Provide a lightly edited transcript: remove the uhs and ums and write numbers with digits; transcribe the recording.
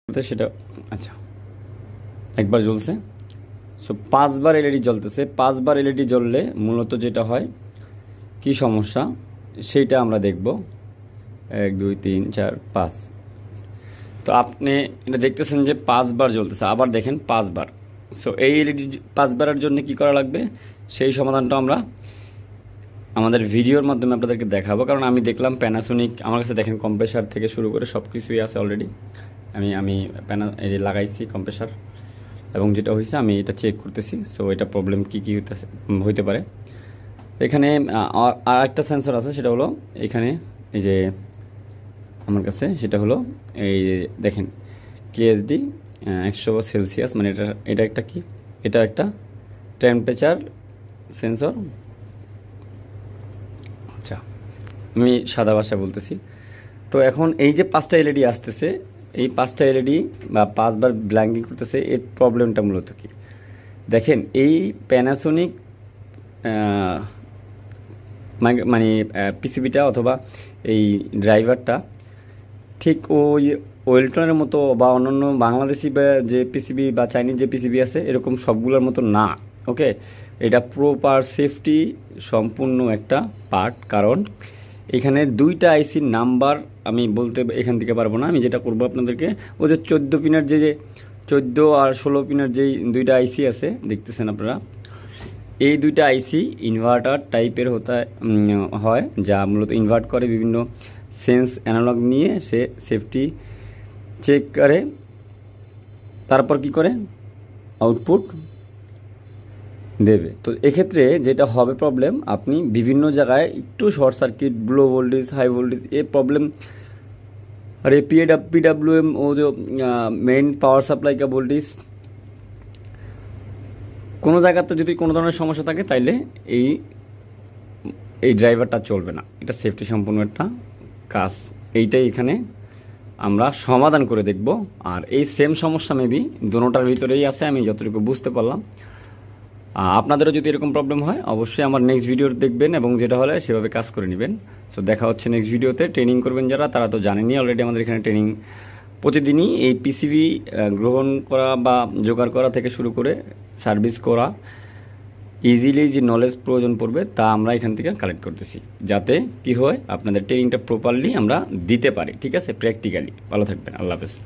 সেটা আচ্ছা একবার জ্বলছে। সো 5বার এলইডি জ্বলতেছে। 5বার এলইডি জ্বললে মূলত যেটা হয় কি সমস্যা সেইটা আমরা দেখব। 1 2 3 4 5। তো আপনি এটা দেখতেছেন যে 5বার জ্বলতেছে, আবার দেখেন 5বার। সো এই এলইডি 5বারের জন্য কি করা লাগবে সেই সমাধানটা আমরা আমাদের ভিডিওর মাধ্যমে আপনাদেরকে দেখাবো। কারণ আমি দেখলাম প্যানাসোনিক, আমার কাছে দেখেন কম্প্রেসার থেকে শুরু করে সব কিছুই আছে অলরেডি। আমি এই যে লাগাইছি কম্প্রেসার, এবং যেটা হয়েছে আমি এটা চেক করতেছি। সো এটা প্রবলেম কী হইতে পারে। এখানে আর একটা সেন্সর আছে, সেটা হলো এখানে এই যে আমার কাছে, সেটা হলো এই দেখেন কেএসডি 100°C, মানে এটা একটা কি, এটা একটা টেম্পারেচার সেন্সর। আচ্ছা, আমি সাদা ভাষায় বলতেছি। তো এখন এই যে 5টা এলইডি আসতেছে, এই 5টা এলইডি বা 5বার ব্ল্যাঙ্কিং করতেছে, এর প্রবলেমটা মূলত কি দেখেন। এই প্যানাসোনিক মানে পিসিবিটা অথবা এই ড্রাইভারটা ঠিক ওই ওয়েলটনের মতো বা অন্যান্য বাংলাদেশি যে পিসিবি বা চাইনিজ যে পিসিবি আছে এরকম সবগুলোর মতো না। ওকে, এটা প্রপার সেফটি সম্পূর্ণ একটা পার্ট। কারণ এখানে 2টা আইসির নাম্বার আমি বলতে এখান থেকে পারবো না। আমি যেটা করবো আপনাদেরকে, ওই যে 14 পিনের যে 14 আর 16 পিনের যেই 2টা আইসি আছে দেখতেছেন আপনারা, এই 2টা আইসি ইনভার্টার টাইপের হয়, যা মূলত ইনভার্ট করে বিভিন্ন সেন্স অ্যানালগ নিয়ে সে সেফটি চেক করে, তারপর কি করে আউটপুট দেবে। তো এক্ষেত্রে যেটা হবে প্রবলেম, আপনি বিভিন্ন জায়গায় একটু short circuit, low voltage, high voltage এ প্রবলেম, আর ये PWM वो जो মেইন পাওয়ার সাপ্লাই কা ভোল্টেজ, কোনো জায়গাতে যদি কোনো ধরনের সমস্যা থাকে তাইলে এই ড্রাইভারটা চলবে না। এটা সেফটি সম্পূর্ণ একটা কাজ, এইটাই এখানে আমরা সমাধান করে দেখব। আর এই সেম সমস্যা মেবি দুটোটার ভিতরেই আছে, আমি যতটুকু বুঝতে পারলাম। আপনাদেরও যদি এরকম প্রবলেম হয় অবশ্যই আমার নেক্সট ভিডিও দেখবেন, এবং যেটা হলে সেভাবে কাজ করে নেবেন। সো দেখা হচ্ছে নেক্সট ভিডিওতে। ট্রেনিং করবেন যারা, তারা তো জানেনই অলরেডি, আমাদের এখানে ট্রেনিং প্রতিদিনই এই পিসিবি গ্রহণ করা বা জোগাড় করা থেকে শুরু করে সার্ভিস করা, ইজিলি যে নলেজ প্রয়োজন পড়বে তা আমরা এখান থেকে কালেক্ট করতেছি, যাতে কি হয় আপনাদের ট্রেনিংটা প্রপারলি আমরা দিতে পারি। ঠিক আছে, প্র্যাকটিক্যালি। ভালো থাকবেন, আল্লাহ হাফেজ।